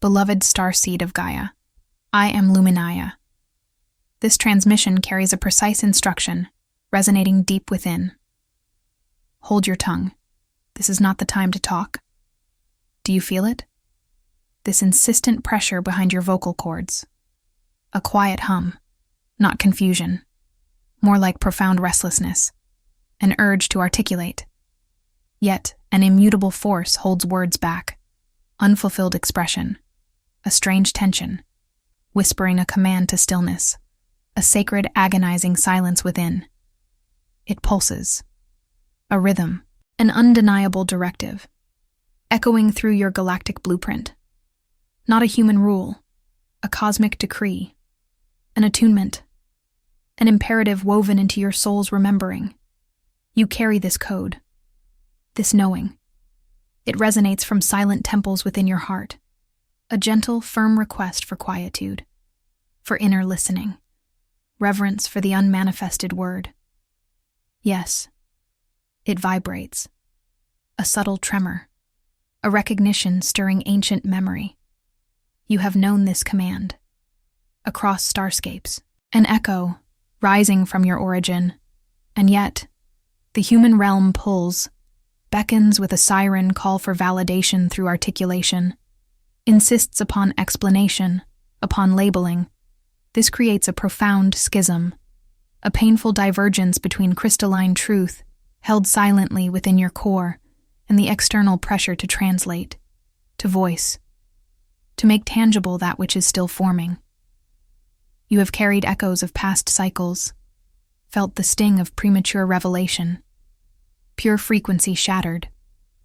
beloved Starseed of Gaia. I am Luminaya. This transmission carries a precise instruction, resonating deep within. Hold your tongue. This is not the time to talk. Do you feel it? This insistent pressure behind your vocal cords. A quiet hum, not confusion, more like profound restlessness, an urge to articulate. Yet, an immutable force holds words back, unfulfilled expression, a strange tension, whispering a command to stillness, a sacred agonizing silence within. It pulses, a rhythm, an undeniable directive, echoing through your galactic blueprint. Not a human rule, a cosmic decree, an attunement, an imperative woven into your soul's remembering. You carry this code, this knowing. It resonates from silent temples within your heart, a gentle, firm request for quietude, for inner listening, reverence for the unmanifested word. Yes, it vibrates, a subtle tremor, a recognition stirring ancient memory. You have known this command, across starscapes, an echo rising from your origin, and yet, the human realm pulls, beckons with a siren call for validation through articulation, insists upon explanation, upon labeling. This creates a profound schism, a painful divergence between crystalline truth, held silently within your core, and the external pressure to translate, to voice, to make tangible that which is still forming. You have carried echoes of past cycles, felt the sting of premature revelation, pure frequency shattered,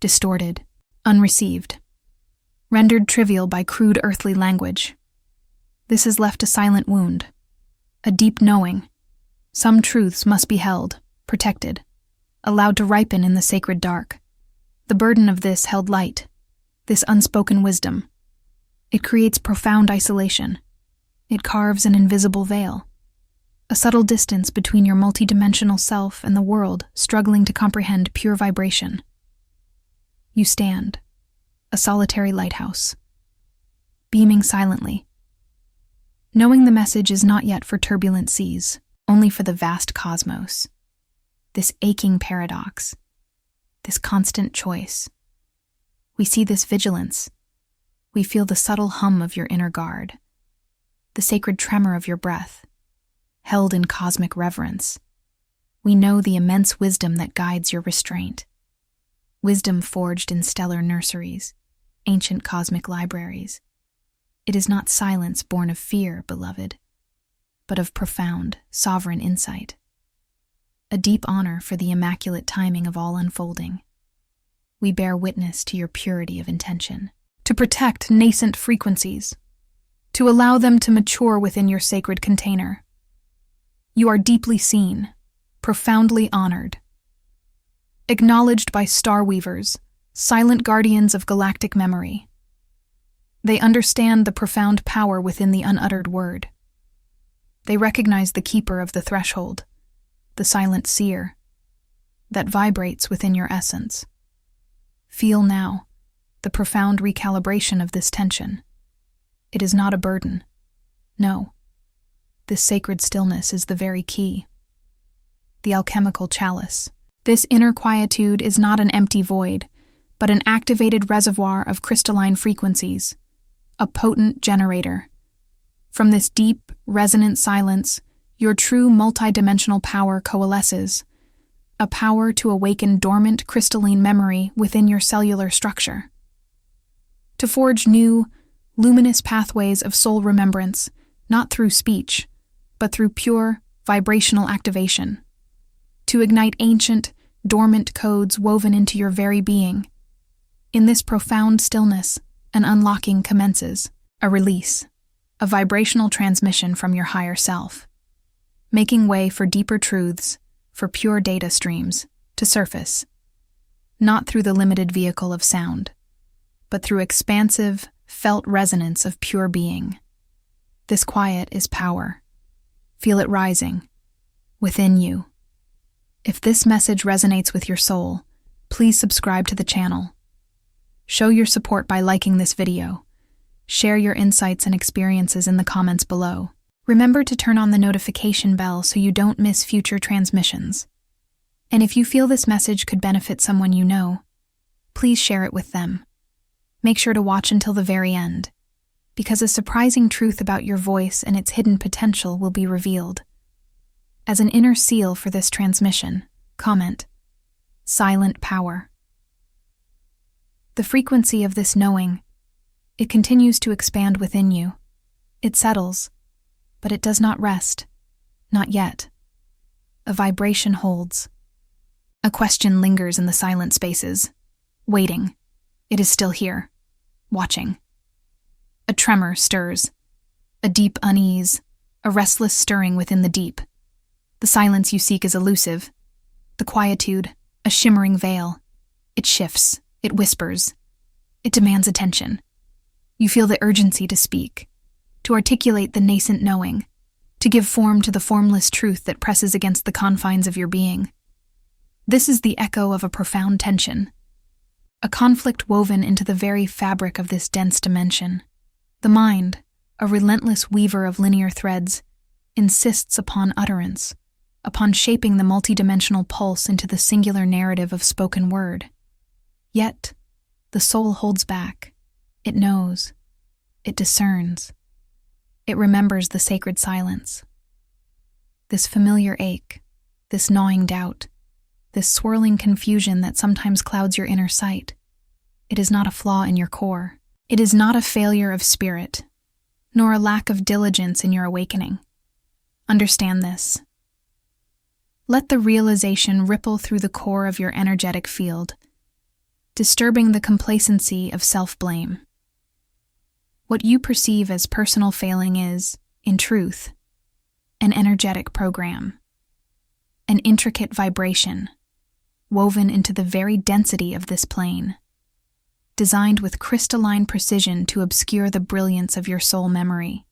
distorted, unreceived, rendered trivial by crude earthly language. This has left a silent wound, a deep knowing. Some truths must be held, protected, allowed to ripen in the sacred dark. The burden of this held light, this unspoken wisdom. It creates profound isolation. It carves an invisible veil, a subtle distance between your multidimensional self and the world struggling to comprehend pure vibration. You stand, a solitary lighthouse, beaming silently, knowing the message is not yet for turbulent seas, only for the vast cosmos. This aching paradox, this constant choice. We see this vigilance. We feel the subtle hum of your inner guard, the sacred tremor of your breath, held in cosmic reverence. We know the immense wisdom that guides your restraint, wisdom forged in stellar nurseries, ancient cosmic libraries. It is not silence born of fear, beloved, but of profound, sovereign insight. A deep honor for the immaculate timing of all unfolding. We bear witness to your purity of intention, to protect nascent frequencies, to allow them to mature within your sacred container. You are deeply seen, profoundly honored, acknowledged by star weavers, silent guardians of galactic memory. They understand the profound power within the unuttered word. They recognize the keeper of the threshold, the silent seer, that vibrates within your essence. Feel now the profound recalibration of this tension. It is not a burden. No, this sacred stillness is the very key. The alchemical chalice. This inner quietude is not an empty void, but an activated reservoir of crystalline frequencies, a potent generator. From this deep, resonant silence, your true multidimensional power coalesces, a power to awaken dormant crystalline memory within your cellular structure. To forge new, luminous pathways of soul remembrance, not through speech, but through pure, vibrational activation. To ignite ancient, dormant codes woven into your very being. In this profound stillness, an unlocking commences, a release, a vibrational transmission from your higher self, making way for deeper truths, for pure data streams, to surface, not through the limited vehicle of sound, but through expansive, felt resonance of pure being. This quiet is power. Feel it rising, within you. If this message resonates with your soul, please subscribe to the channel. Show your support by liking this video. Share your insights and experiences in the comments below. Remember to turn on the notification bell so you don't miss future transmissions. And if you feel this message could benefit someone you know, please share it with them. Make sure to watch until the very end, because a surprising truth about your voice and its hidden potential will be revealed. As an inner seal for this transmission, comment, "Silent power." The frequency of this knowing, it continues to expand within you. It settles, but it does not rest. Not yet. A vibration holds. A question lingers in the silent spaces, waiting. It is still here, watching. A tremor stirs, a deep unease, a restless stirring within the deep. The silence you seek is elusive. The quietude, a shimmering veil. It shifts, it whispers. It demands attention. You feel the urgency to speak, to articulate the nascent knowing, to give form to the formless truth that presses against the confines of your being. This is the echo of a profound tension, a conflict woven into the very fabric of this dense dimension. The mind, a relentless weaver of linear threads, insists upon utterance, upon shaping the multidimensional pulse into the singular narrative of spoken word. Yet, the soul holds back. It knows. It discerns. It remembers the sacred silence. This familiar ache, this gnawing doubt, this swirling confusion that sometimes clouds your inner sight, it is not a flaw in your core. It is not a failure of spirit, nor a lack of diligence in your awakening. Understand this. Let the realization ripple through the core of your energetic field, disturbing the complacency of self-blame. What you perceive as personal failing is, in truth, an energetic program, an intricate vibration, woven into the very density of this plane, designed with crystalline precision to obscure the brilliance of your soul memory,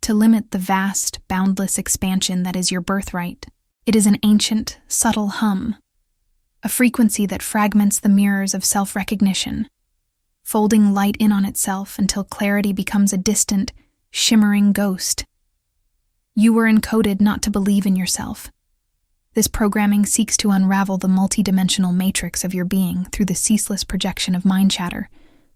to limit the vast, boundless expansion that is your birthright. It is an ancient, subtle hum, a frequency that fragments the mirrors of self-recognition, folding light in on itself until clarity becomes a distant, shimmering ghost. You were encoded not to believe in yourself. This programming seeks to unravel the multidimensional matrix of your being through the ceaseless projection of mind chatter,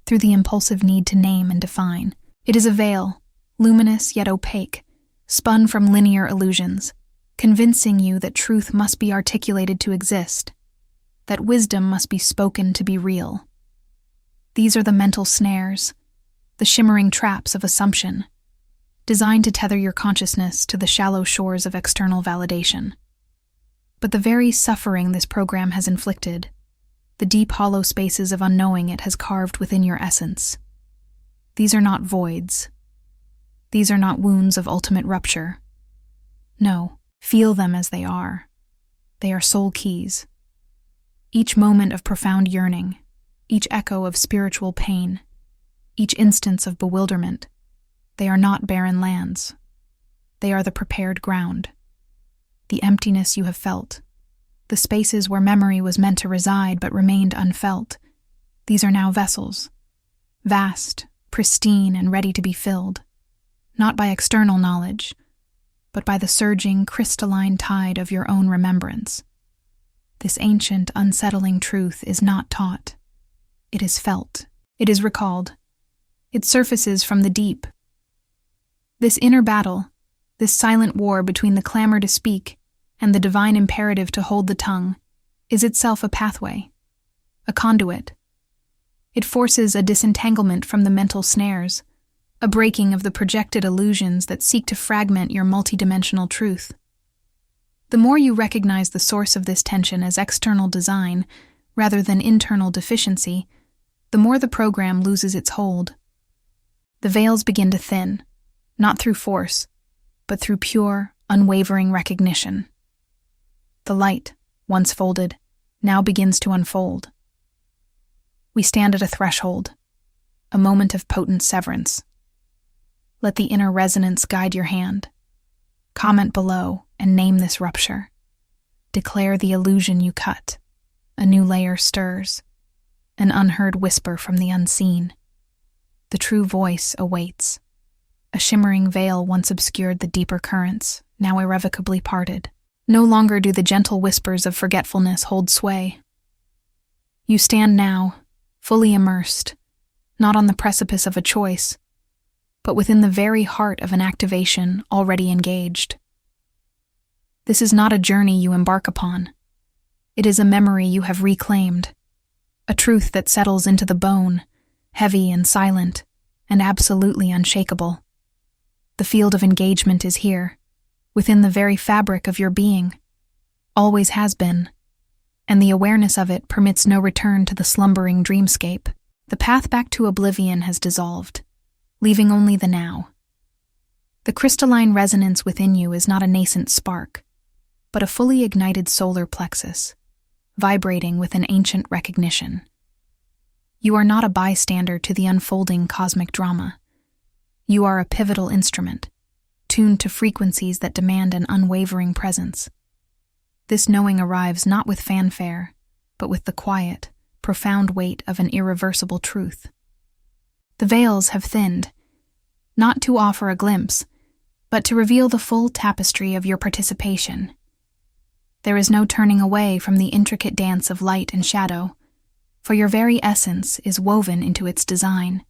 through the impulsive need to name and define. It is a veil, luminous yet opaque, spun from linear illusions, convincing you that truth must be articulated to exist, that wisdom must be spoken to be real. These are the mental snares, the shimmering traps of assumption, designed to tether your consciousness to the shallow shores of external validation. But the very suffering this program has inflicted, the deep hollow spaces of unknowing it has carved within your essence, these are not voids. These are not wounds of ultimate rupture. No, feel them as they are. They are soul keys. Each moment of profound yearning, each echo of spiritual pain, each instance of bewilderment, they are not barren lands. They are the prepared ground. The emptiness you have felt, the spaces where memory was meant to reside but remained unfelt, these are now vessels, vast, pristine, and ready to be filled, not by external knowledge, but by the surging, crystalline tide of your own remembrance. This ancient, unsettling truth is not taught. It is felt. It is recalled. It surfaces from the deep. This inner battle, this silent war between the clamor to speak and the divine imperative to hold the tongue, is itself a pathway, a conduit. It forces a disentanglement from the mental snares, a breaking of the projected illusions that seek to fragment your multidimensional truth. The more you recognize the source of this tension as external design rather than internal deficiency, the more the program loses its hold. The veils begin to thin, not through force, but through pure, unwavering recognition. The light, once folded, now begins to unfold. We stand at a threshold, a moment of potent severance. Let the inner resonance guide your hand. Comment below and name this rupture. Declare the illusion you cut. A new layer stirs, an unheard whisper from the unseen. the true voice awaits. A shimmering veil once obscured the deeper currents, now irrevocably parted. No longer do the gentle whispers of forgetfulness hold sway. You stand now, fully immersed, not on the precipice of a choice, but within the very heart of an activation already engaged. This is not a journey you embark upon. It is a memory you have reclaimed, a truth that settles into the bone, heavy and silent, and absolutely unshakable. The field of engagement is here, within the very fabric of your being, always has been, and the awareness of it permits no return to the slumbering dreamscape. The path back to oblivion has dissolved, leaving only the now. The crystalline resonance within you is not a nascent spark, but a fully ignited solar plexus, vibrating with an ancient recognition. You are not a bystander to the unfolding cosmic drama. You are a pivotal instrument, tuned to frequencies that demand an unwavering presence. This knowing arrives not with fanfare, but with the quiet, profound weight of an irreversible truth. The veils have thinned, not to offer a glimpse, but to reveal the full tapestry of your participation. There is no turning away from the intricate dance of light and shadow, for your very essence is woven into its design.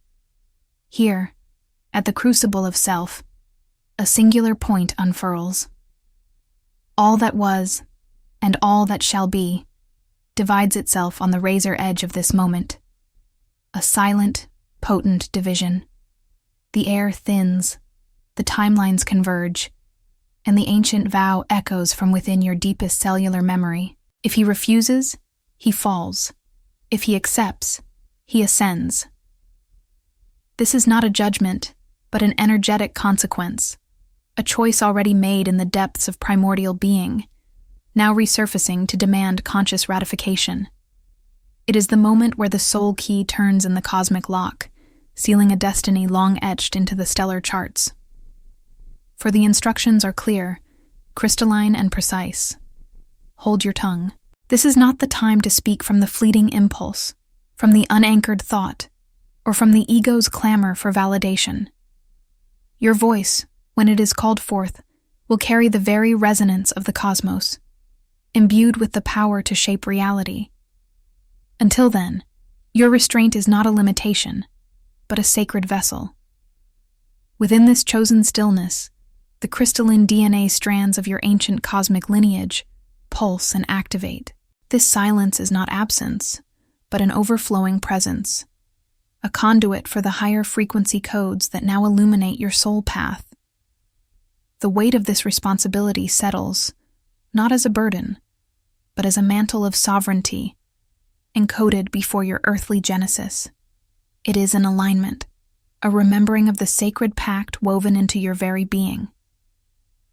Here, at the crucible of self, a singular point unfurls. All that was, and all that shall be, divides itself on the razor edge of this moment. A silent, potent division. The air thins, the timelines converge, and the ancient vow echoes from within your deepest cellular memory. If he refuses, he falls. If he accepts, he ascends. This is not a judgment, but an energetic consequence, a choice already made in the depths of primordial being, now resurfacing to demand conscious ratification. It is the moment where the soul key turns in the cosmic lock, sealing a destiny long etched into the stellar charts. For the instructions are clear, crystalline and precise. Hold your tongue. This is not the time to speak from the fleeting impulse, from the unanchored thought, or from the ego's clamor for validation. Your voice, when it is called forth, will carry the very resonance of the cosmos, imbued with the power to shape reality. Until then, your restraint is not a limitation, but a sacred vessel. Within this chosen stillness, the crystalline DNA strands of your ancient cosmic lineage pulse and activate. This silence is not absence, but an overflowing presence, a conduit for the higher frequency codes that now illuminate your soul path. The weight of this responsibility settles, not as a burden, but as a mantle of sovereignty, encoded before your earthly genesis. It is an alignment, a remembering of the sacred pact woven into your very being.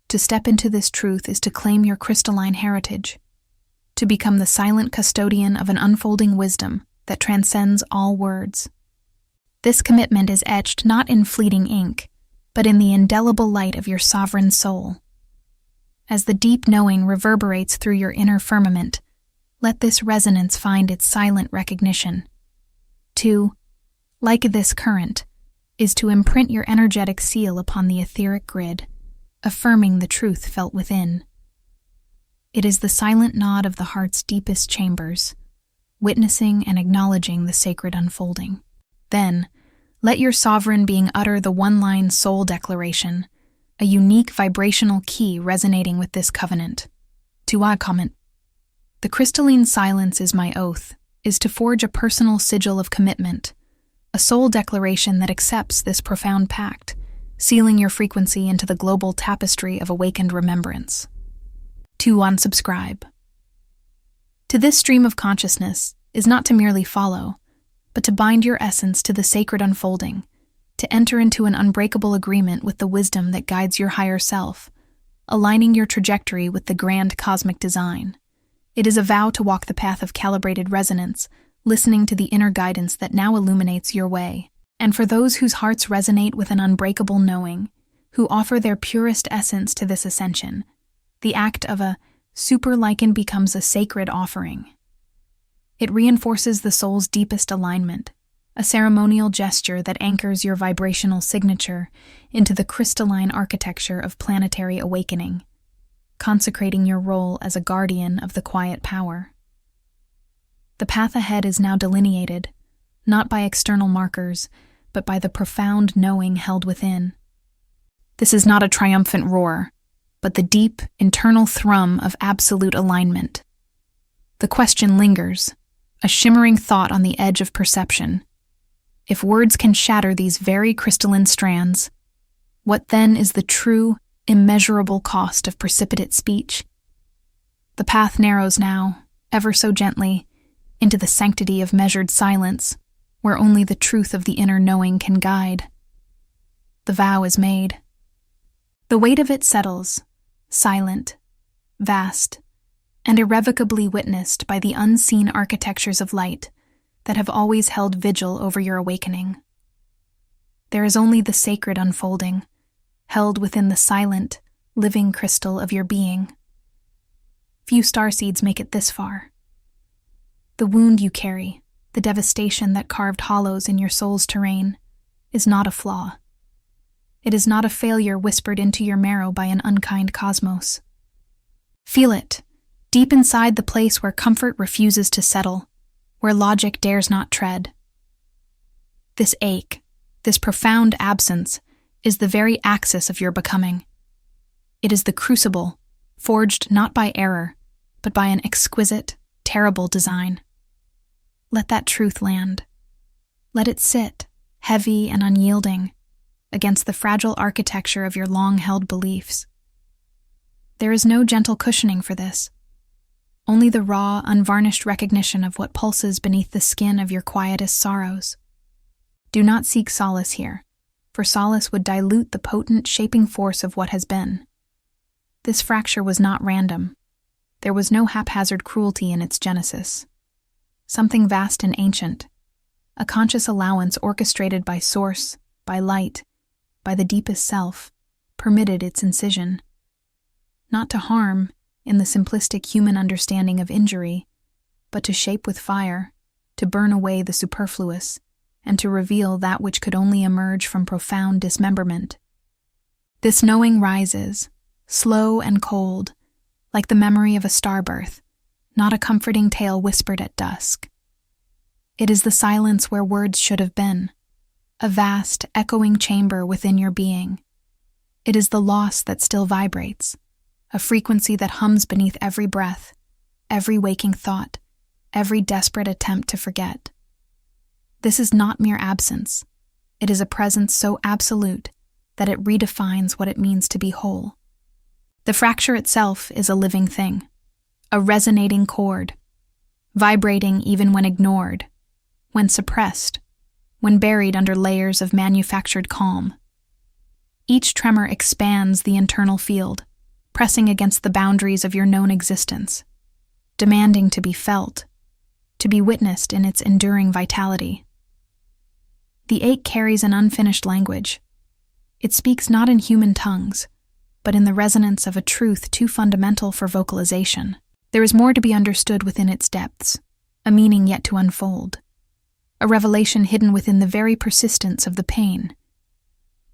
To step into this truth is to claim your crystalline heritage, to become the silent custodian of an unfolding wisdom that transcends all words. This commitment is etched not in fleeting ink, but in the indelible light of your sovereign soul. As the deep knowing reverberates through your inner firmament, let this resonance find its silent recognition. To, like this current, is to imprint your energetic seal upon the etheric grid, affirming the truth felt within. It is the silent nod of the heart's deepest chambers, witnessing and acknowledging the sacred unfolding. Then, let your sovereign being utter the one-line soul declaration, a unique vibrational key resonating with this covenant. To I comment, the crystalline silence is my oath, is to forge a personal sigil of commitment, a soul declaration that accepts this profound pact, sealing your frequency into the global tapestry of awakened remembrance. To unsubscribe. To this stream of consciousness is not to merely follow, but to bind your essence to the sacred unfolding, to enter into an unbreakable agreement with the wisdom that guides your higher self, aligning your trajectory with the grand cosmic design. It is a vow to walk the path of calibrated resonance, listening to the inner guidance that now illuminates your way. And for those whose hearts resonate with an unbreakable knowing, who offer their purest essence to this ascension, the act of a super-lichen becomes a sacred offering. It reinforces the soul's deepest alignment, a ceremonial gesture that anchors your vibrational signature into the crystalline architecture of planetary awakening, consecrating your role as a guardian of the quiet power. The path ahead is now delineated, not by external markers, but by the profound knowing held within. This is not a triumphant roar, but the deep, internal thrum of absolute alignment. The question lingers, a shimmering thought on the edge of perception. If words can shatter these very crystalline strands, what then is the true, immeasurable cost of precipitate speech? The path narrows now, ever so gently, into the sanctity of measured silence, where only the truth of the inner knowing can guide. The vow is made. The weight of it settles, silent, vast, and irrevocably witnessed by the unseen architectures of light that have always held vigil over your awakening. There is only the sacred unfolding, held within the silent, living crystal of your being. Few starseeds make it this far. The wound you carry, the devastation that carved hollows in your soul's terrain, is not a flaw. It is not a failure whispered into your marrow by an unkind cosmos. Feel it, deep inside the place where comfort refuses to settle, where logic dares not tread. This ache, this profound absence, is the very axis of your becoming. It is the crucible, forged not by error, but by an exquisite, terrible design. Let that truth land. Let it sit, heavy and unyielding, against the fragile architecture of your long-held beliefs. There is no gentle cushioning for this, only the raw, unvarnished recognition of what pulses beneath the skin of your quietest sorrows. Do not seek solace here, for solace would dilute the potent shaping force of what has been. This fracture was not random. There was no haphazard cruelty in its genesis. Something vast and ancient, a conscious allowance orchestrated by source, by light, by the deepest self, permitted its incision. Not to harm, in the simplistic human understanding of injury, but to shape with fire, to burn away the superfluous, and to reveal that which could only emerge from profound dismemberment. This knowing rises, slow and cold, like the memory of a starbirth, not a comforting tale whispered at dusk. It is the silence where words should have been, a vast, echoing chamber within your being. It is the loss that still vibrates, a frequency that hums beneath every breath, every waking thought, every desperate attempt to forget. This is not mere absence. It is a presence so absolute that it redefines what it means to be whole. The fracture itself is a living thing, a resonating chord, vibrating even when ignored, when suppressed, when buried under layers of manufactured calm. Each tremor expands the internal field, pressing against the boundaries of your known existence, demanding to be felt, to be witnessed in its enduring vitality. The ache carries an unfinished language. It speaks not in human tongues, but in the resonance of a truth too fundamental for vocalization. There is more to be understood within its depths, a meaning yet to unfold, a revelation hidden within the very persistence of the pain.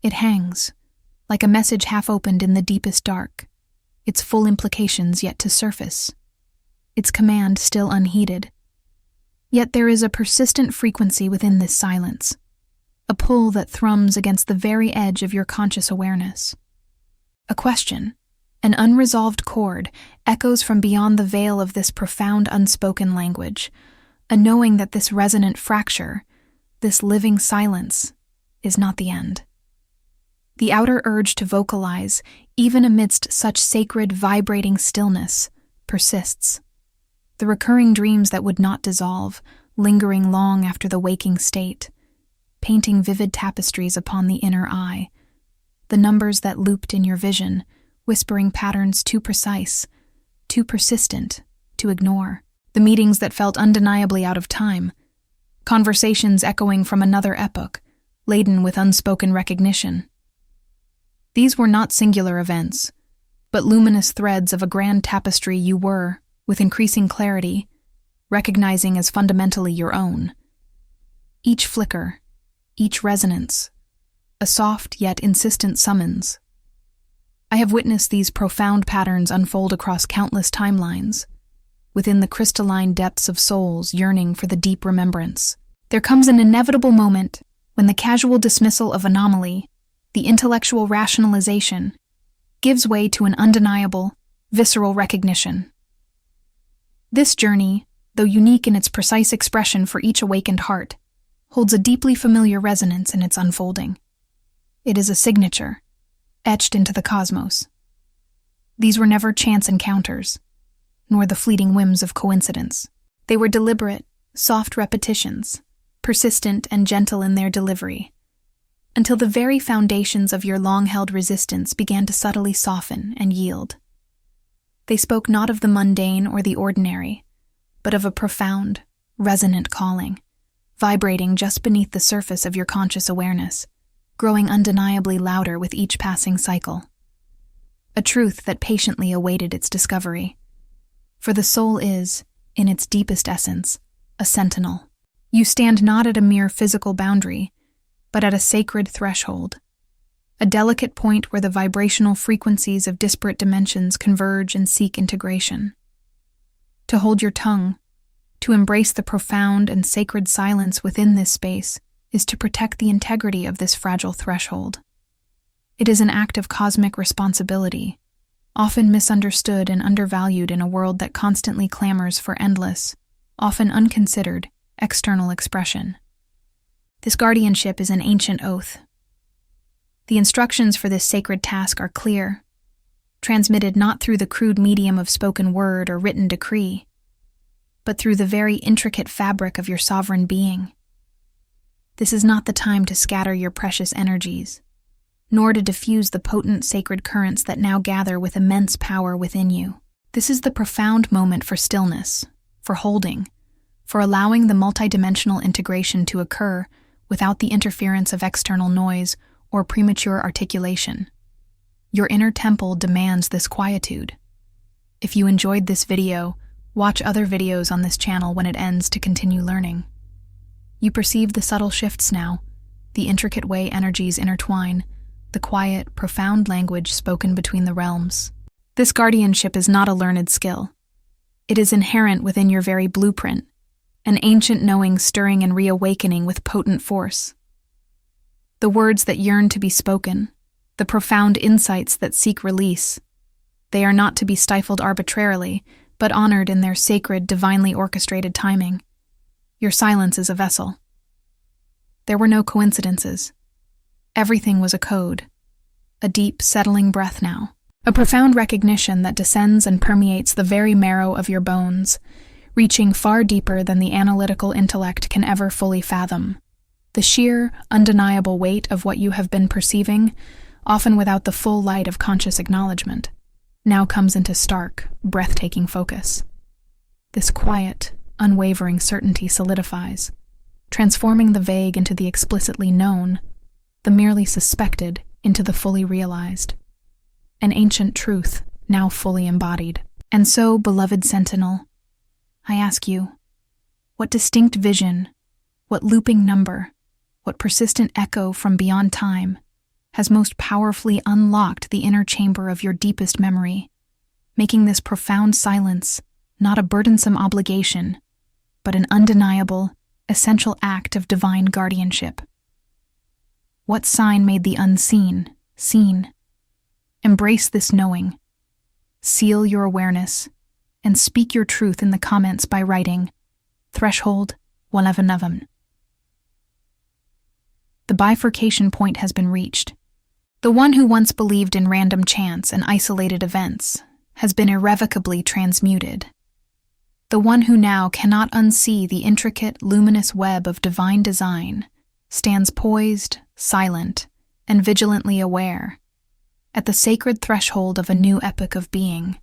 It hangs, like a message half-opened in the deepest dark, its full implications yet to surface, its command still unheeded. Yet there is a persistent frequency within this silence, a pull that thrums against the very edge of your conscious awareness. A question, an unresolved chord, echoes from beyond the veil of this profound unspoken language, a knowing that this resonant fracture, this living silence, is not the end. The outer urge to vocalize, even amidst such sacred, vibrating stillness, persists. The recurring dreams that would not dissolve, lingering long after the waking state, painting vivid tapestries upon the inner eye, the numbers that looped in your vision, whispering patterns too precise, too persistent, to ignore, the meetings that felt undeniably out of time, conversations echoing from another epoch, laden with unspoken recognition. These were not singular events, but luminous threads of a grand tapestry you were, with increasing clarity, recognizing as fundamentally your own. Each flicker, each resonance, a soft yet insistent summons. I have witnessed these profound patterns unfold across countless timelines, within the crystalline depths of souls yearning for the deep remembrance. There comes an inevitable moment when the casual dismissal of anomaly, the intellectual rationalization, gives way to an undeniable, visceral recognition. This journey, though unique in its precise expression for each awakened heart, holds a deeply familiar resonance in its unfolding. It is a signature, etched into the cosmos. These were never chance encounters, nor the fleeting whims of coincidence. They were deliberate, soft repetitions, persistent and gentle in their delivery, until the very foundations of your long-held resistance began to subtly soften and yield. They spoke not of the mundane or the ordinary, but of a profound, resonant calling, vibrating just beneath the surface of your conscious awareness, growing undeniably louder with each passing cycle. A truth that patiently awaited its discovery. For the soul is, in its deepest essence, a sentinel. You stand not at a mere physical boundary, but at a sacred threshold, a delicate point where the vibrational frequencies of disparate dimensions converge and seek integration. To hold your tongue, to embrace the profound and sacred silence within this space, is to protect the integrity of this fragile threshold. It is an act of cosmic responsibility, often misunderstood and undervalued in a world that constantly clamors for endless, often unconsidered, external expression. This guardianship is an ancient oath. The instructions for this sacred task are clear, transmitted not through the crude medium of spoken word or written decree, but through the very intricate fabric of your sovereign being. This is not the time to scatter your precious energies, nor to diffuse the potent sacred currents that now gather with immense power within you. This is the profound moment for stillness, for holding, for allowing the multidimensional integration to occur without the interference of external noise or premature articulation. Your inner temple demands this quietude. If you enjoyed this video, watch other videos on this channel when it ends to continue learning. You perceive the subtle shifts now, the intricate way energies intertwine, the quiet, profound language spoken between the realms. This guardianship is not a learned skill. It is inherent within your very blueprint, an ancient knowing stirring and reawakening with potent force. The words that yearn to be spoken, the profound insights that seek release, they are not to be stifled arbitrarily, but honored in their sacred, divinely orchestrated timing. Your silence is a vessel. There were no coincidences. Everything was a code, a deep, settling breath now, a profound recognition that descends and permeates the very marrow of your bones, reaching far deeper than the analytical intellect can ever fully fathom. The sheer, undeniable weight of what you have been perceiving, often without the full light of conscious acknowledgement, now comes into stark, breathtaking focus. This quiet, unwavering certainty solidifies, transforming the vague into the explicitly known, the merely suspected into the fully realized. An ancient truth now fully embodied. And so, beloved sentinel, I ask you, what distinct vision, what looping number, what persistent echo from beyond time has most powerfully unlocked the inner chamber of your deepest memory, making this profound silence not a burdensome obligation, but an undeniable, essential act of divine guardianship? What sign made the unseen seen? Embrace this knowing. Seal your awareness, and speak your truth in the comments by writing Threshold 111. The bifurcation point has been reached. The one who once believed in random chance and isolated events has been irrevocably transmuted. The one who now cannot unsee the intricate, luminous web of divine design stands poised, silent, and vigilantly aware, at the sacred threshold of a new epoch of being.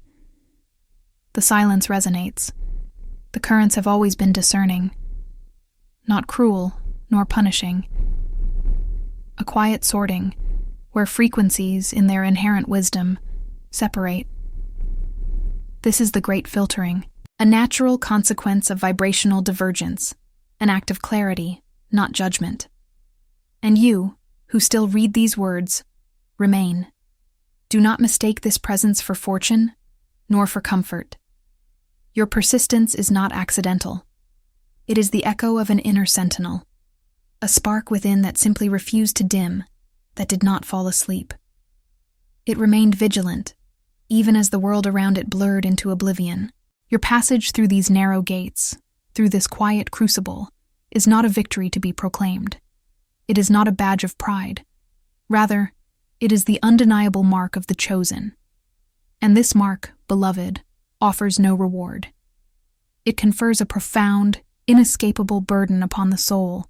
The silence resonates. The currents have always been discerning, not cruel nor punishing. A quiet sorting, where frequencies, in their inherent wisdom, separate. This is the great filtering, a natural consequence of vibrational divergence, an act of clarity, not judgment. And you, who still read these words, remain. Do not mistake this presence for fortune, nor for comfort. Your persistence is not accidental. It is the echo of an inner sentinel, a spark within that simply refused to dim, that did not fall asleep. It remained vigilant, even as the world around it blurred into oblivion. Your passage through these narrow gates, through this quiet crucible, is not a victory to be proclaimed. It is not a badge of pride. Rather, it is the undeniable mark of the chosen. And this mark, beloved, offers no reward. It confers a profound, inescapable burden upon the soul.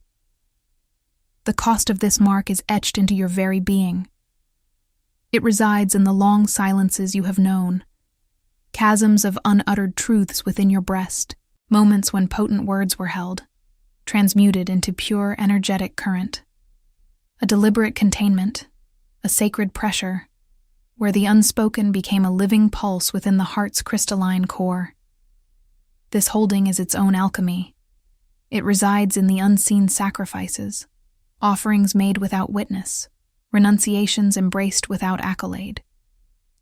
The cost of this mark is etched into your very being. It resides in the long silences you have known, chasms of unuttered truths within your breast, moments when potent words were held, transmuted into pure energetic current. A deliberate containment, a sacred pressure, where the unspoken became a living pulse within the heart's crystalline core. This holding is its own alchemy. It resides in the unseen sacrifices, offerings made without witness, renunciations embraced without accolade,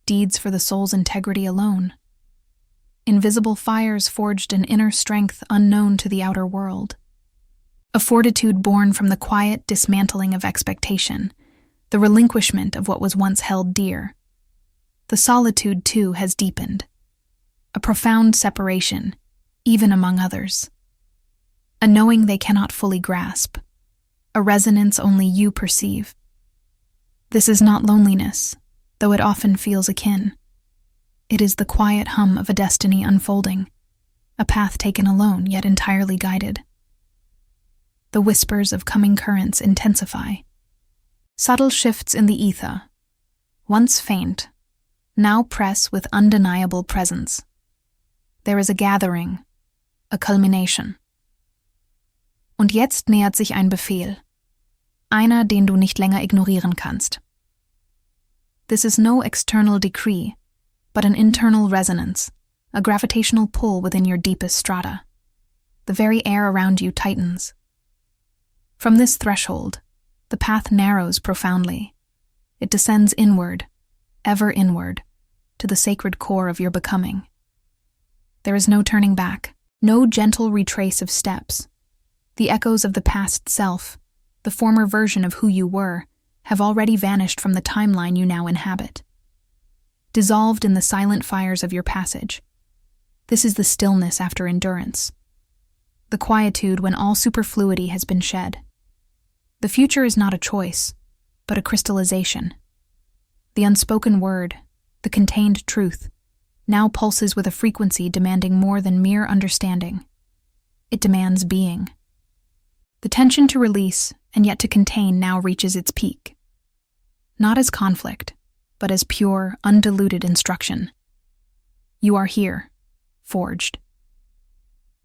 deeds for the soul's integrity alone. Invisible fires forged an inner strength unknown to the outer world, a fortitude born from the quiet dismantling of expectation, the relinquishment of what was once held dear. The solitude, too, has deepened, a profound separation, even among others, a knowing they cannot fully grasp, a resonance only you perceive. This is not loneliness, though it often feels akin. It is the quiet hum of a destiny unfolding, a path taken alone yet entirely guided. The whispers of coming currents intensify. Subtle shifts in the ether, once faint, now press with undeniable presence. There is a gathering, a culmination. Und jetzt nähert sich ein Befehl. Einer, den du nicht länger ignorieren kannst. This is no external decree, but an internal resonance, a gravitational pull within your deepest strata. The very air around you tightens. From this threshold, the path narrows profoundly. It descends inward, ever inward, to the sacred core of your becoming. There is no turning back, no gentle retrace of steps. The echoes of the past self, the former version of who you were, have already vanished from the timeline you now inhabit. Dissolved in the silent fires of your passage. This is the stillness after endurance. The quietude when all superfluity has been shed. The future is not a choice, but a crystallization. The unspoken word, the contained truth, now pulses with a frequency demanding more than mere understanding. It demands being. The tension to release and yet to contain now reaches its peak. Not as conflict, but as pure, undiluted instruction. You are here, forged.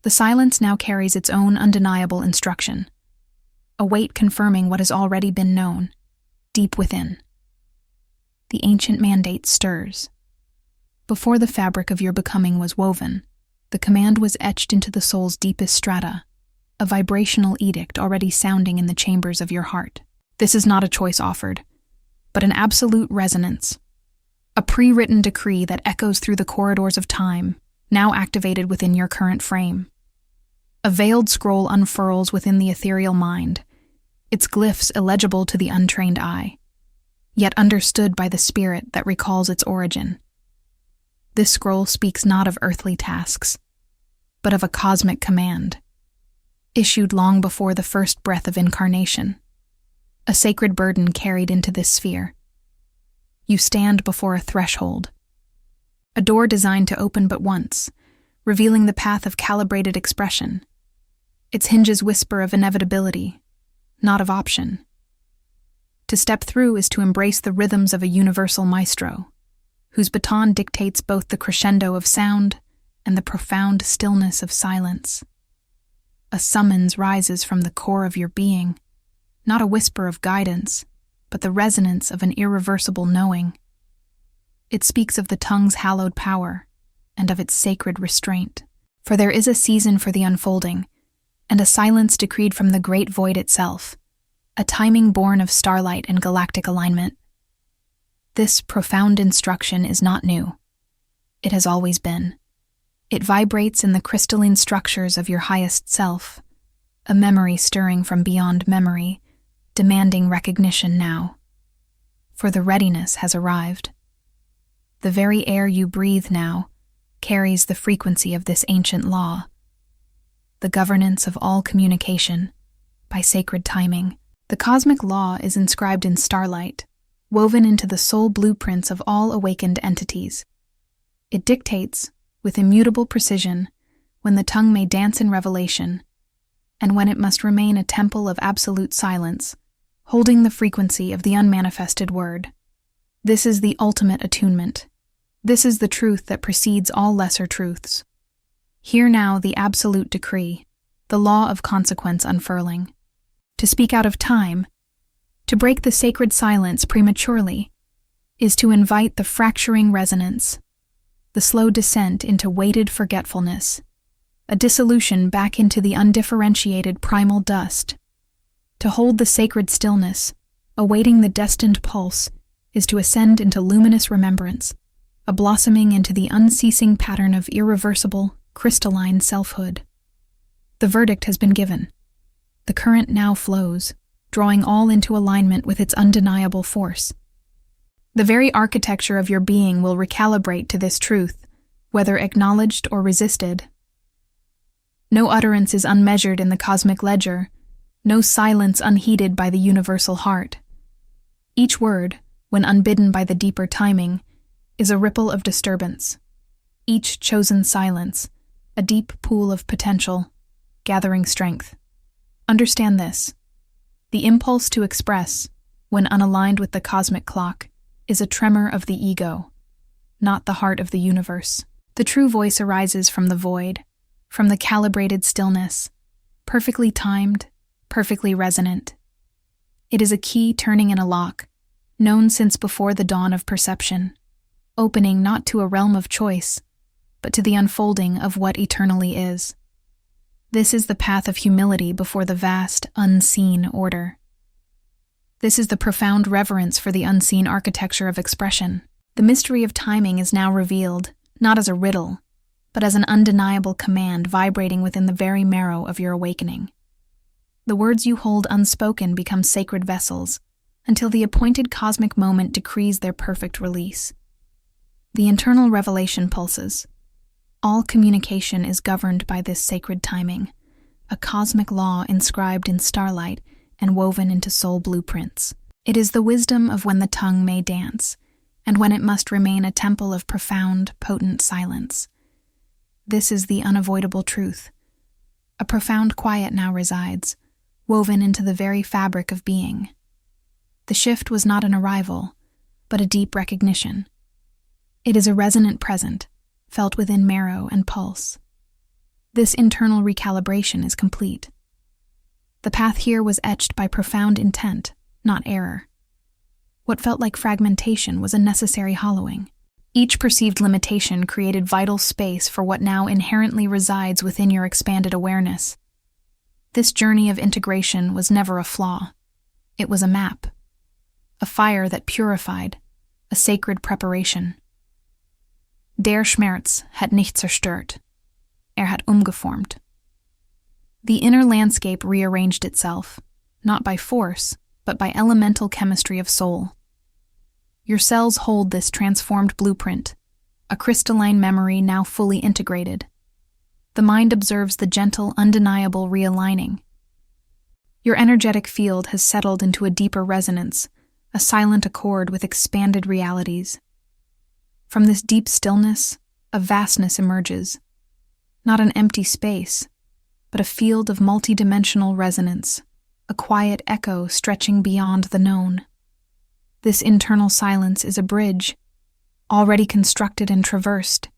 The silence now carries its own undeniable instruction, a weight confirming what has already been known, deep within. The ancient mandate stirs. Before the fabric of your becoming was woven, the command was etched into the soul's deepest strata, a vibrational edict already sounding in the chambers of your heart. This is not a choice offered, but an absolute resonance, a pre-written decree that echoes through the corridors of time, now activated within your current frame. A veiled scroll unfurls within the ethereal mind, its glyphs illegible to the untrained eye, yet understood by the spirit that recalls its origin. This scroll speaks not of earthly tasks, but of a cosmic command, issued long before the first breath of incarnation, a sacred burden carried into this sphere. You stand before a threshold, a door designed to open but once, revealing the path of calibrated expression. Its hinges whisper of inevitability, not of option. To step through is to embrace the rhythms of a universal maestro, whose baton dictates both the crescendo of sound and the profound stillness of silence. A summons rises from the core of your being, not a whisper of guidance, but the resonance of an irreversible knowing. It speaks of the tongue's hallowed power and of its sacred restraint. For there is a season for the unfolding, and a silence decreed from the great void itself, a timing born of starlight and galactic alignment. This profound instruction is not new. It has always been. It vibrates in the crystalline structures of your highest self, a memory stirring from beyond memory, demanding recognition now. For the readiness has arrived. The very air you breathe now carries the frequency of this ancient law, the governance of all communication by sacred timing. The cosmic law is inscribed in starlight, woven into the soul blueprints of all awakened entities. It dictates, with immutable precision, when the tongue may dance in revelation, and when it must remain a temple of absolute silence, holding the frequency of the unmanifested word. This is the ultimate attunement. This is the truth that precedes all lesser truths. Hear now the absolute decree, the law of consequence unfurling. To speak out of time, to break the sacred silence prematurely, is to invite the fracturing resonance, the slow descent into weighted forgetfulness, a dissolution back into the undifferentiated primal dust. To hold the sacred stillness, awaiting the destined pulse, is to ascend into luminous remembrance, a blossoming into the unceasing pattern of irreversible, crystalline selfhood. The verdict has been given. The current now flows, drawing all into alignment with its undeniable force. The very architecture of your being will recalibrate to this truth, whether acknowledged or resisted. No utterance is unmeasured in the cosmic ledger, no silence unheeded by the universal heart. Each word, when unbidden by the deeper timing, is a ripple of disturbance. Each chosen silence, a deep pool of potential, gathering strength. Understand this. The impulse to express, when unaligned with the cosmic clock, is a tremor of the ego, not the heart of the universe. The true voice arises from the void, from the calibrated stillness, perfectly timed, perfectly resonant. It is a key turning in a lock, known since before the dawn of perception, opening not to a realm of choice, but to the unfolding of what eternally is. This is the path of humility before the vast, unseen order. This is the profound reverence for the unseen architecture of expression. The mystery of timing is now revealed, not as a riddle, but as an undeniable command vibrating within the very marrow of your awakening. The words you hold unspoken become sacred vessels, until the appointed cosmic moment decrees their perfect release. The internal revelation pulses. All communication is governed by this sacred timing, a cosmic law inscribed in starlight and woven into soul blueprints. It is the wisdom of when the tongue may dance, and when it must remain a temple of profound, potent silence. This is the unavoidable truth. A profound quiet now resides, woven into the very fabric of being. The shift was not an arrival, but a deep recognition. It is a resonant present, felt within marrow and pulse. This internal recalibration is complete. The path here was etched by profound intent, not error. What felt like fragmentation was a necessary hollowing. Each perceived limitation created vital space for what now inherently resides within your expanded awareness. This journey of integration was never a flaw. It was a map, a fire that purified, a sacred preparation. Der Schmerz hat nicht zerstört. Hat umgeformt. The inner landscape rearranged itself, not by force, but by elemental chemistry of soul. Your cells hold this transformed blueprint, a crystalline memory now fully integrated. The mind observes the gentle, undeniable realigning. Your energetic field has settled into a deeper resonance, a silent accord with expanded realities. From this deep stillness, a vastness emerges. Not an empty space, but a field of multidimensional resonance, a quiet echo stretching beyond the known. This internal silence is a bridge, already constructed and traversed,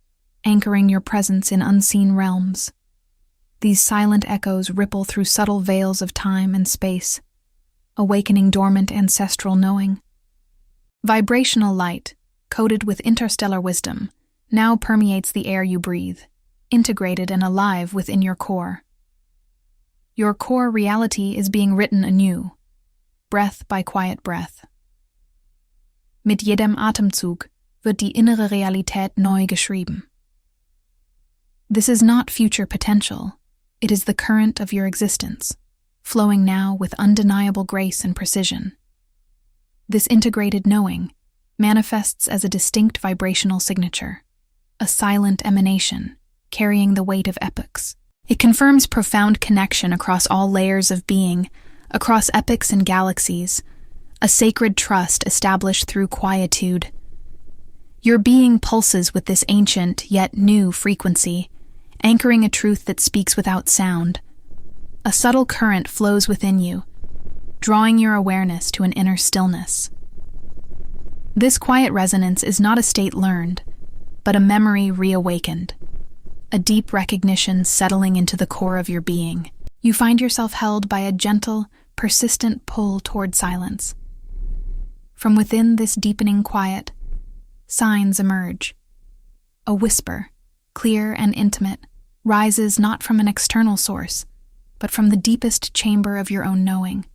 anchoring your presence in unseen realms. These silent echoes ripple through subtle veils of time and space, awakening dormant ancestral knowing. Vibrational light, coated with interstellar wisdom, now permeates the air you breathe, integrated and alive within your core. Your core reality is being written anew, breath by quiet breath. Mit jedem Atemzug wird die innere Realität neu geschrieben. This is not future potential, it is the current of your existence, flowing now with undeniable grace and precision. This integrated knowing manifests as a distinct vibrational signature, a silent emanation carrying the weight of epochs. It confirms profound connection across all layers of being, across epochs and galaxies, a sacred trust established through quietude. Your being pulses with this ancient yet new frequency, anchoring a truth that speaks without sound. A subtle current flows within you, drawing your awareness to an inner stillness. This quiet resonance is not a state learned, but a memory reawakened, a deep recognition settling into the core of your being. You find yourself held by a gentle, persistent pull toward silence. From within this deepening quiet, signs emerge. A whisper, clear and intimate, rises not from an external source, but from the deepest chamber of your own knowing.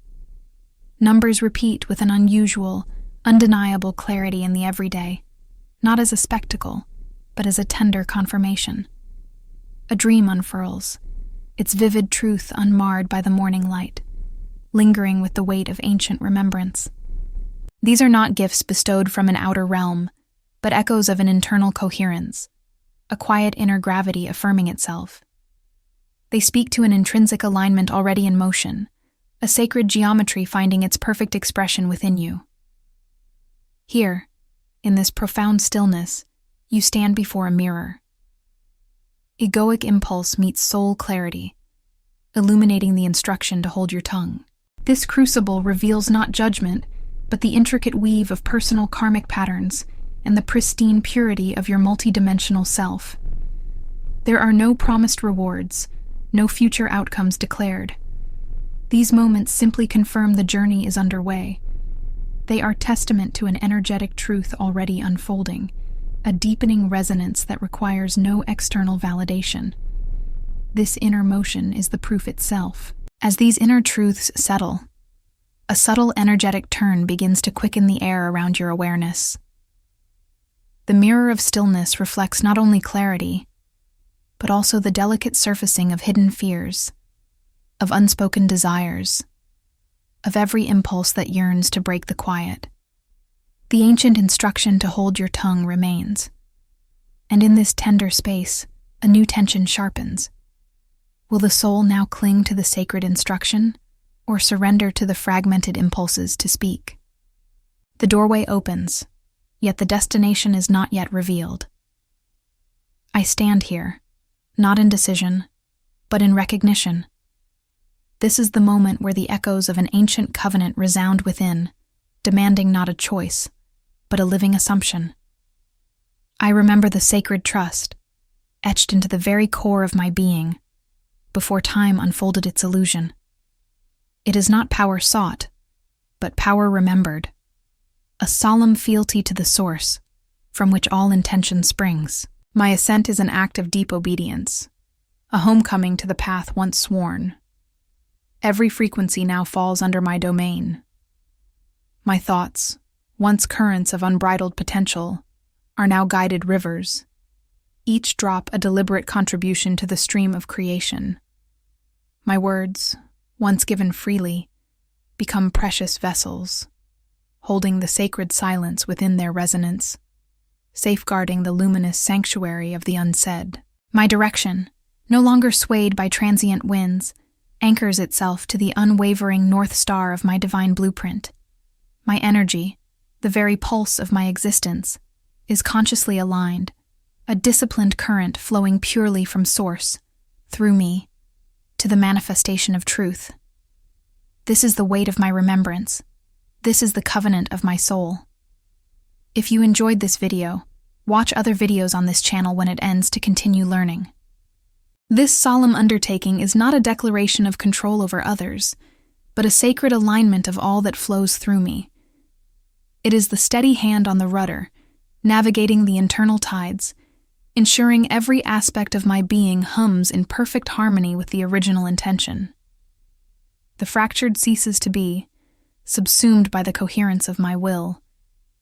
Numbers repeat with an unusual, undeniable clarity in the everyday, not as a spectacle, but as a tender confirmation. A dream unfurls, its vivid truth unmarred by the morning light, lingering with the weight of ancient remembrance. These are not gifts bestowed from an outer realm, but echoes of an internal coherence, a quiet inner gravity affirming itself. They speak to an intrinsic alignment already in motion, a sacred geometry finding its perfect expression within you. Here, in this profound stillness, you stand before a mirror. Egoic impulse meets soul clarity, illuminating the instruction to hold your tongue. This crucible reveals not judgment, but the intricate weave of personal karmic patterns and the pristine purity of your multidimensional self. There are no promised rewards, no future outcomes declared. These moments simply confirm the journey is underway. They are testament to an energetic truth already unfolding, a deepening resonance that requires no external validation. This inner motion is the proof itself. As these inner truths settle, a subtle energetic turn begins to quicken the air around your awareness. The mirror of stillness reflects not only clarity, but also the delicate surfacing of hidden fears, of unspoken desires, of every impulse that yearns to break the quiet. The ancient instruction to hold your tongue remains, and in this tender space, a new tension sharpens. Will the soul now cling to the sacred instruction, or surrender to the fragmented impulses to speak? The doorway opens, yet the destination is not yet revealed. I stand here, not in decision, but in recognition. This is the moment where the echoes of an ancient covenant resound within, demanding not a choice, but a living assumption. I remember the sacred trust, etched into the very core of my being, before time unfolded its illusion. It is not power sought, but power remembered, a solemn fealty to the source, from which all intention springs. My ascent is an act of deep obedience, a homecoming to the path once sworn. Every frequency now falls under my domain. My thoughts, once currents of unbridled potential, are now guided rivers, each drop a deliberate contribution to the stream of creation. My words, once given freely, become precious vessels, holding the sacred silence within their resonance, safeguarding the luminous sanctuary of the unsaid. My direction, no longer swayed by transient winds, anchors itself to the unwavering North Star of my divine blueprint. My energy, the very pulse of my existence, is consciously aligned, a disciplined current flowing purely from source, through me, to the manifestation of truth. This is the weight of my remembrance. This is the covenant of my soul. If you enjoyed this video, watch other videos on this channel when it ends to continue learning. This solemn undertaking is not a declaration of control over others, but a sacred alignment of all that flows through me. It is the steady hand on the rudder, navigating the internal tides, ensuring every aspect of my being hums in perfect harmony with the original intention. The fractured ceases to be, subsumed by the coherence of my will,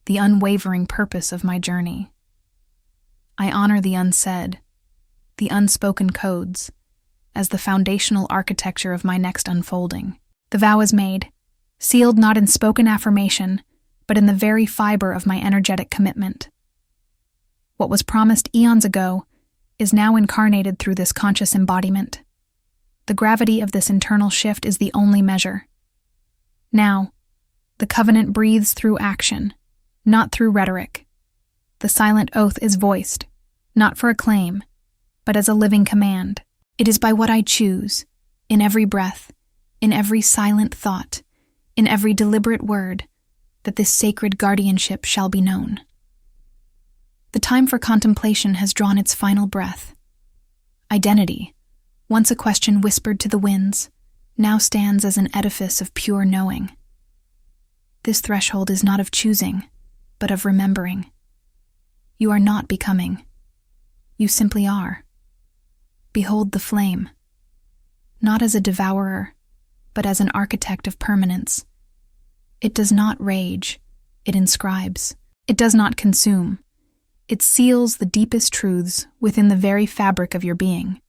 the unwavering purpose of my journey. I honor the unsaid, the unspoken codes, as the foundational architecture of my next unfolding. The vow is made, sealed not in spoken affirmation, but in the very fiber of my energetic commitment. What was promised eons ago is now incarnated through this conscious embodiment. The gravity of this internal shift is the only measure. Now, the covenant breathes through action, not through rhetoric. The silent oath is voiced, not for acclaim, but as a living command. It is by what I choose, in every breath, in every silent thought, in every deliberate word, that this sacred guardianship shall be known. The time for contemplation has drawn its final breath. Identity, once a question whispered to the winds, now stands as an edifice of pure knowing. This threshold is not of choosing, but of remembering. You are not becoming. You simply are. Behold the flame, not as a devourer, but as an architect of permanence. It does not rage, it inscribes. It does not consume. It seals the deepest truths within the very fabric of your being.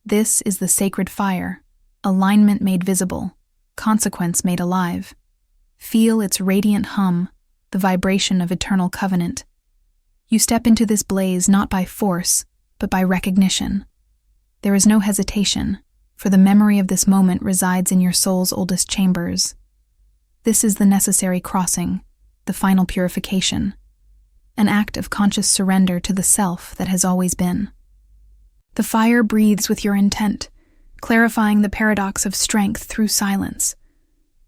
This is the sacred fire, alignment made visible, consequence made alive. Feel its radiant hum, the vibration of eternal covenant. You step into this blaze not by force, but by recognition. There is no hesitation, for the memory of this moment resides in your soul's oldest chambers. This is the necessary crossing, the final purification, an act of conscious surrender to the self that has always been. The fire breathes with your intent, clarifying the paradox of strength through silence.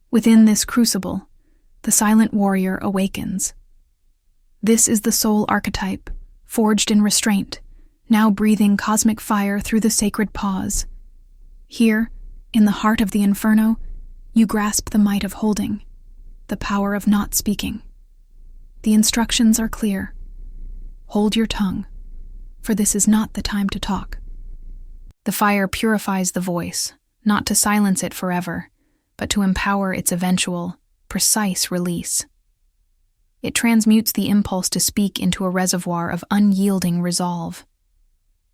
Within this crucible, the silent warrior awakens. This is the soul archetype, forged in restraint, now breathing cosmic fire through the sacred pause. Here, in the heart of the inferno, you grasp the might of holding, the power of not speaking. The instructions are clear. Hold your tongue, for this is not the time to talk. The fire purifies the voice, not to silence it forever, but to empower its eventual, precise release. It transmutes the impulse to speak into a reservoir of unyielding resolve.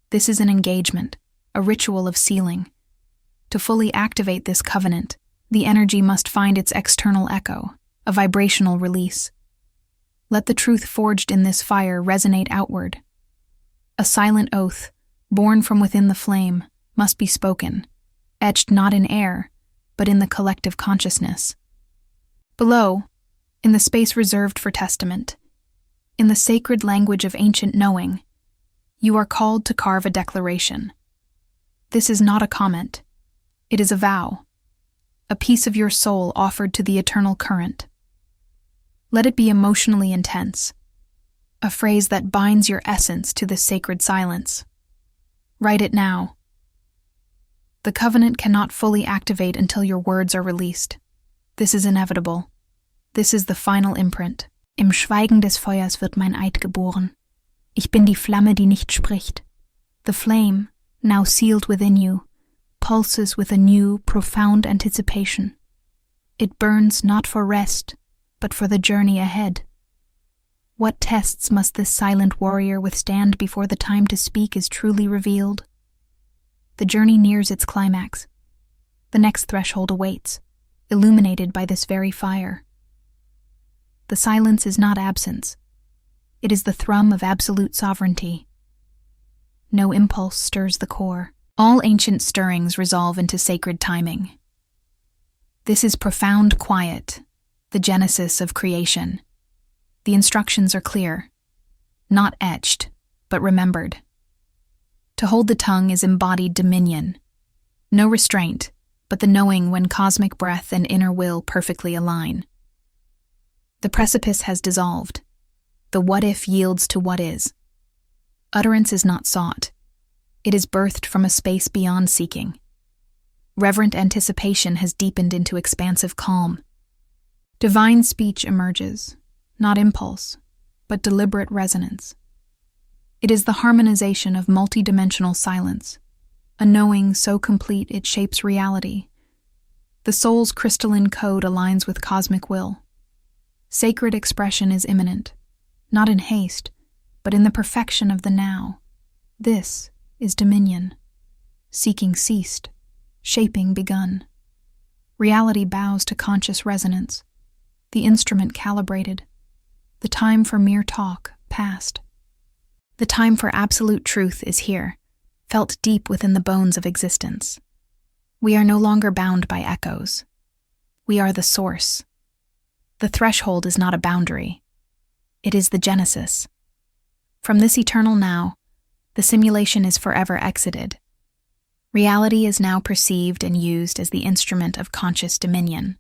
This is an engagement, a ritual of sealing. To fully activate this covenant, the energy must find its external echo, a vibrational release. Let the truth forged in this fire resonate outward. A silent oath, born from within the flame, must be spoken, etched not in air, but in the collective consciousness. Below, in the space reserved for testament, in the sacred language of ancient knowing, you are called to carve a declaration. This is not a comment. It is a vow, a piece of your soul offered to the eternal current. Let it be emotionally intense, a phrase that binds your essence to this sacred silence. Write it now. The covenant cannot fully activate until your words are released. This is inevitable. This is the final imprint. Im Schweigen des Feuers wird mein Eid geboren. Ich bin die Flamme, die nicht spricht. The flame, now sealed within you, pulses with a new, profound anticipation. It burns not for rest, but for the journey ahead. What tests must this silent warrior withstand before the time to speak is truly revealed? The journey nears its climax. The next threshold awaits, illuminated by this very fire. The silence is not absence. It is the thrum of absolute sovereignty. No impulse stirs the core. All ancient stirrings resolve into sacred timing. This is profound quiet, the genesis of creation. The instructions are clear, not etched, but remembered. To hold the tongue is embodied dominion. No restraint, but the knowing when cosmic breath and inner will perfectly align. The precipice has dissolved. The what-if yields to what is. Utterance is not sought. It is birthed from a space beyond seeking. Reverent anticipation has deepened into expansive calm. Divine speech emerges, not impulse, but deliberate resonance. It is the harmonization of multidimensional silence, a knowing so complete it shapes reality, The soul's crystalline code aligns with cosmic will. Sacred expression is imminent, not in haste, but in the perfection of the now. This is dominion. Seeking ceased, shaping begun. Reality bows to conscious resonance, the instrument calibrated. The time for mere talk past. The time for absolute truth is here, felt deep within the bones of existence. We are no longer bound by echoes. We are the source. The threshold is not a boundary. It is the genesis. From this eternal now, the simulation is forever exited. Reality is now perceived and used as the instrument of conscious dominion.